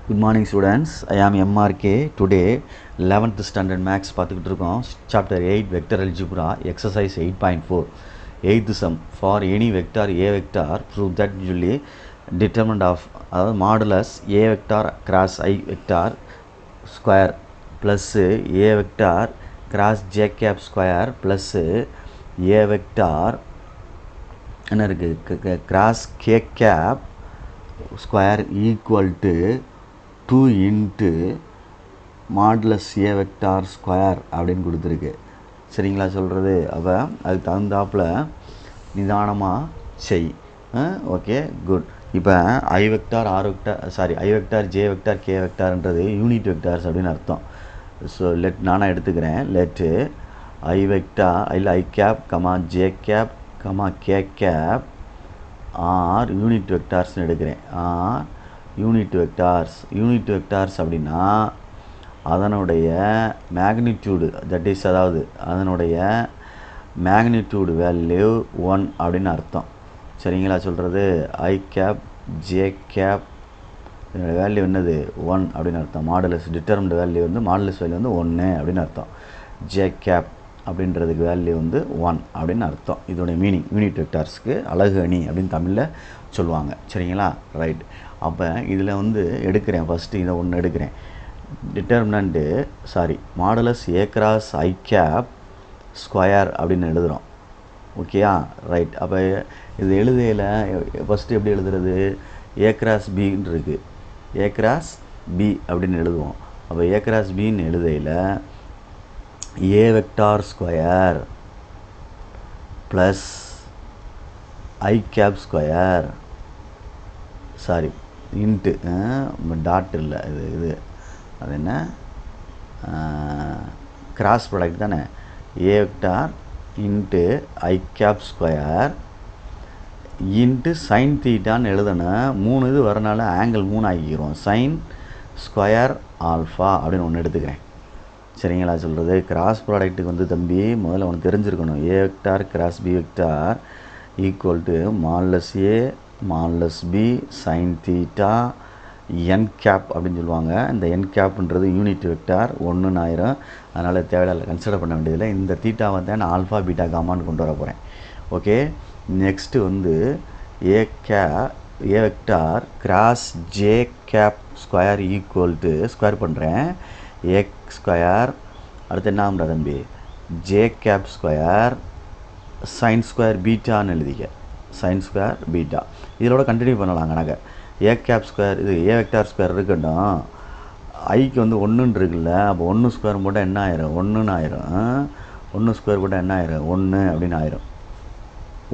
Good morning students, I am MRK. Today 11th standard maths பார்த்துக்கிட்டு இருக்கோம். Chapter 8 vector algebra exercise 8.4 8th sum for any vector a vector prove that usually determinant of modulus a vector cross I vector square plus a vector cross j cap square plus a vector என்ன இருக்குது cross k cap square equal to 2 into modulus a vector square அப்படின்னு கொடுத்துருக்கு. சரிங்களா சொல்கிறது? அப்போ அதுக்கு தகுந்தாப்பில் நிதானமாக செய். Okay good. இப்போ i vector r vector i vector j vector k வெக்டார்ன்றது யூனிட் வெக்டார்ஸ் அப்படின்னு அர்த்தம். ஸோ நானாக எடுத்துக்கிறேன். லெட்டு ஐ வெக்டார் இல்லை i cap comma j cap comma k cap r unit வெக்டார்ஸ்னு எடுக்கிறேன். ஆர் யூனிட் வெக்டார்ஸ் அப்படின்னா அதனுடைய மேக்னிடியூடு அதாவது அதனுடைய மேக்னிடியூடு வேல்யூ 1 அப்படின்னு அர்த்தம். சரிங்களா சொல்கிறது? ஐ கேப் ஜே கேப் இதனுடைய வேல்யூ என்னது 1 அப்படின்னு அர்த்தம். Modulus determined value modulus value 1 அப்படின்னு அர்த்தம். ஜே கேப் அப்படின்றதுக்கு வேல்யூ 1 அப்படின்னு அர்த்தம். இதோடைய மீனிங் யூனிட் வெக்டார்ஸ்க்கு அலகு அணி அப்படின்னு தமிழில் சொல்லுவாங்க. சரிங்களா? ரைட். அப்போ இதில் எடுக்கிறேன். ஃபஸ்ட்டு இதை ஒன்று எடுக்கிறேன். Determinant modulus a cross i cap square அப்படின்னு எழுதுகிறோம். ஓகேயா? ரைட். அப்போ இது எழுதையில் ஃபஸ்ட்டு எப்படி எழுதுறது? ஏ கிராஸ் பின்னு இருக்குது. ஏ கிராஸ் பி அப்படின்னு எழுதுவோம். அப்போ ஏ கிராஸ் பின்னு எழுதையில் a vector square plus i cap square into dot இல்லை இது அது என்ன கிராஸ் ப்ராடக்ட் தானே. A vector into i cap square into sine தீட்டான்னு எழுதணும். 3 இது வரனால ஆங்கிள் 3 ஆக்கிக்கிறோம். சைன் ஸ்கொயர் ஆல்ஃபா அப்படின்னு ஒன்று எடுத்துக்கிறேன். சரிங்களா சொல்கிறது? கிராஸ் ப்ராடக்ட்டுக்கு தம்பி முதல்ல உனக்கு தெரிஞ்சிருக்கணும். A vector cross b vector equal to modulus a modulus b sine theta n cap அப்படின்னு சொல்லுவாங்க. இந்த என் கேப்ன்றது யூனிட் வெக்டார் 1 ஆயிரம். அதனால் தேவையில்லை கன்சிடர் பண்ண வேண்டியதில்லை. இந்த தீட்டாவை தான் நான் ஆல்ஃபா பீட்டா காமான்னு கொண்டு வர போகிறேன். Okay. Next a vector cross j cap square equal to square பண்ணுறேன். ஏ ஸ்கொயர் அடுத்து என்ன ஆகும்டா தம்பி? J cap square sine square பீட்டான்னு எழுதிக்க. சைன் ஸ்கொயர் பீட்டா இதோட கண்டினியூ பண்ணலாம் கணக்கு. ஏ கேப் ஸ்கொயர் இது ஏ வெக்டார் ஸ்கொயர் இருக்கட்டும். ஐக்கு 1 இருக்குல்ல. அப்போ 1 ஸ்கொயர் போட்டால் என்ன ஆயிரும்? 1 ஆயிரும். 1 ஸ்கொயர் போட்டால் என்ன ஆயிரும்? 1 அப்படின்னு ஆயிரும்.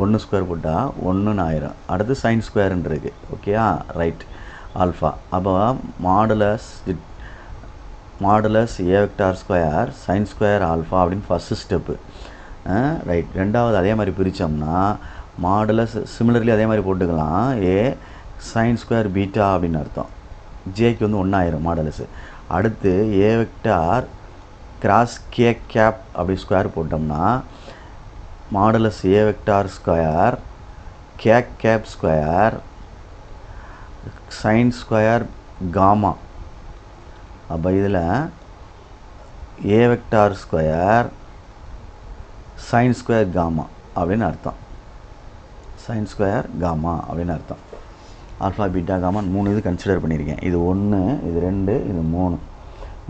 1 ஸ்கொயர் போட்டால் 1 ஆயிரும். அடுத்து சைன் ஸ்கொயர்ன்னு இருக்குது. ஓகேயா? ரைட். ஆல்ஃபா. அப்போ modulus a vector square sine square alpha அப்படின்னு ஃபஸ்ட்டு ஸ்டெப்பு. ரைட். ரெண்டாவது அதே மாதிரி பிரித்தோம்னா மாடுலஸ் சிமிலர்லி அதே மாதிரி போட்டுக்கலாம். ஏ சைன் ஸ்கொயர் பீட்டா அப்படின்னு அர்த்தம். ஜேக்கு 1 ஆயிரும் மாடுலஸு. அடுத்து a vector cross k cap அப்படி ஸ்கொயர் போட்டோம்னா modulus a vector square k cap square sine square gamma. அப்போ இதில் a vector square sine square gamma அப்படின்னு அர்த்தம். சைன் ஸ்கொயர் காமா அப்படின்னு அர்த்தம். ஆல்ஃபா பீட்டா காமா 3 இது கன்சிடர் பண்ணியிருக்கேன். இது 1 இது 2 இது 3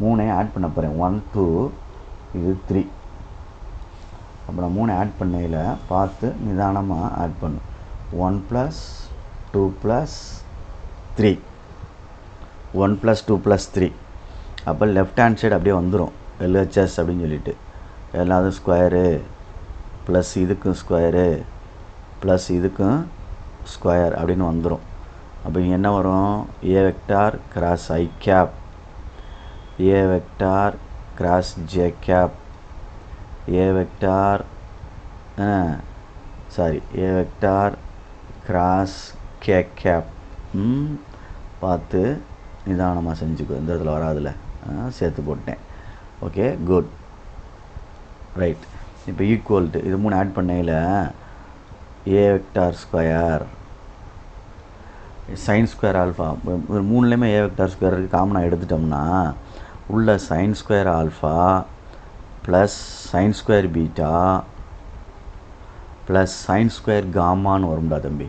3 ஆட் பண்ண போகிறேன். 1 2 இது 3. அப்புறம் 3 ஆட் பண்ணையில் பார்த்து நிதானமாக ஆட் பண்ணு. 1 + 2 + 3 1 + 2 + 3. அப்போ லெஃப்ட் ஹேண்ட் சைடு அப்படியே வந்துடும். எல்ஹெச்எஸ் அப்படின்னு சொல்லிட்டு எல்லாத்துக்கும் ஸ்கொயரு ப்ளஸ் இதுக்கும் ஸ்கொயரு ப்ளஸ் இதுக்கும் ஸ்கொயர் அப்படின்னு வந்துடும். அப்போ இங்கே என்ன வரும்? A vector cross i cap a vector cross j cap a vector a vector cross k cap. பார்த்து நிதானமாக செஞ்சுக்கோ. இந்த இடத்துல வராதில்ல சேர்த்து போட்டேன். Okay good. ரைட். இப்போ ஈக்குவல் டு இது 3 ஆட் பண்ணையில் a vector square sine square alpha மூணுலேயுமே ஏ வெக்டார் ஸ்கொயர் காமனாக எடுத்துட்டோம்னா உள்ள sine square alpha plus sine square beta plus sine square காமான்னு வரும்டா தம்பி.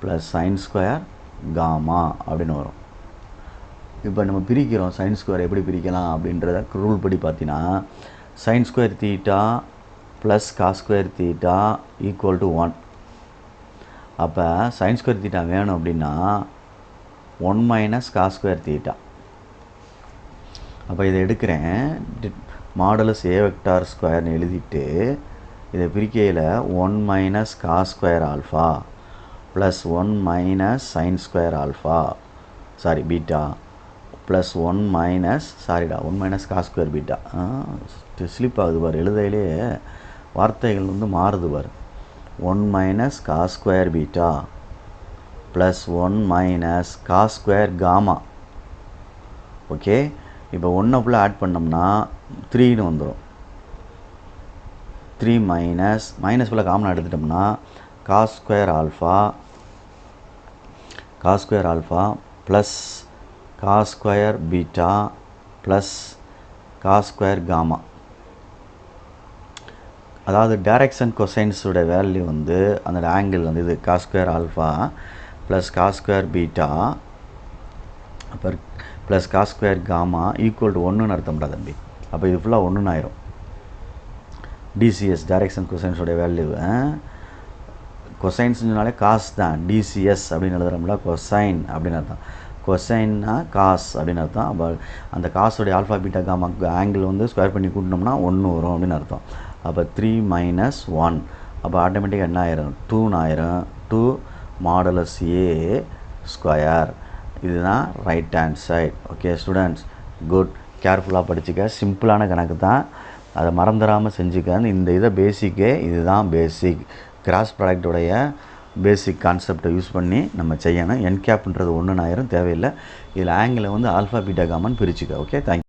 ப்ளஸ் சைன் ஸ்கொயர் காமா அப்படின்னு வரும். இப்போ நம்ம பிரிக்கிறோம் சைன் ஸ்கொயர் எப்படி பிரிக்கலாம் அப்படின்றத ரூல் படி பார்த்தீங்கன்னா sine square theta plus cos square theta equal to 1. அப்போ சைன் ஸ்கொயர் தீட்டா வேணும் அப்படின்னா 1 மைனஸ் காஸ் ஸ்கொயர் தீட்டா. அப்போ இதை எடுக்கிறேன் மாடலஸ் ஏ வெக்டார் ஸ்கொயர்னு எழுதிட்டு இதை பிரிக்கையில் 1 minus cos square alpha plus 1 minus sine square alpha beta plus 1 minus 1 minus cos square beta. Slip ஆகுது பார், எழுதையிலே வார்த்தைகள் வந்து மாறுது பார். 1 minus cos square beta plus 1 minus cos square gamma. Okay, இப்போ 1 ஃபுல்லாக ஆட் பண்ணோம்னா 3ன்னு வந்துடும். 3 மைனஸ் ஃபுல்லாக காமனாக எடுத்துட்டோம்னா cos square alpha plus cos square beta plus cos square gamma. அதாவது டைரக்ஷன் கொசைன்ஸோட வேல்யூ வந்து அந்த ஆங்கிள் வந்து இது cos square alpha plus cos square beta அப்புறம் plus cos square gamma equal to 1ன்னு அர்த்தம்டா தம்பி. அப்போ இது ஃபுல்லாக 1ன்னு ஆயிரும். டிசிஎஸ் டைரக்ஷன் கொசைன்ஸோட வேல்யூ கொசைன்ஸ்னாலே காஸ் தான். டிசிஎஸ் அப்படின்னு எழுதுறோம்ல, கொசைன் அப்படின்னு அர்த்தம். கொசைன்னா காஸ் அப்படின்னு அர்த்தம். அப்போ அந்த காஸோடைய ஆல்ஃபா பீட்டா காமா ஆங்கிள் வந்து ஸ்கொயர் பண்ணி கூட்டினோம்னா 1 வரும் அப்படின்னு அர்த்தம். அப்போ 3 மைனஸ் 1 அப்போ ஆட்டோமேட்டிக்காக என்ன ஆயிரும் 2ன்னு ஆயிரும். 2 மாடலஸ் ஏ ஸ்கொயர். இதுதான் right hand side. Okay students, good. கேர்ஃபுல்லாக படிச்சுக்க. சிம்பிளான கணக்கு தான், அதை மறந்துடாமல் செஞ்சுக்க. இந்த இதை பேசிக்கே இதுதான் பேசிக். கிராஸ் ப்ராடக்டோடைய பேசிக் கான்செப்டை யூஸ் பண்ணி நம்ம செய்யணும். என்கேப்ன்றது 1ன்னு ஆயிரும், தேவையில்லை. இதில் ஆங்கிளை வந்து ஆல்ஃபா பீட்டா காமான்னு பிரிச்சுக்க. Okay, thank you.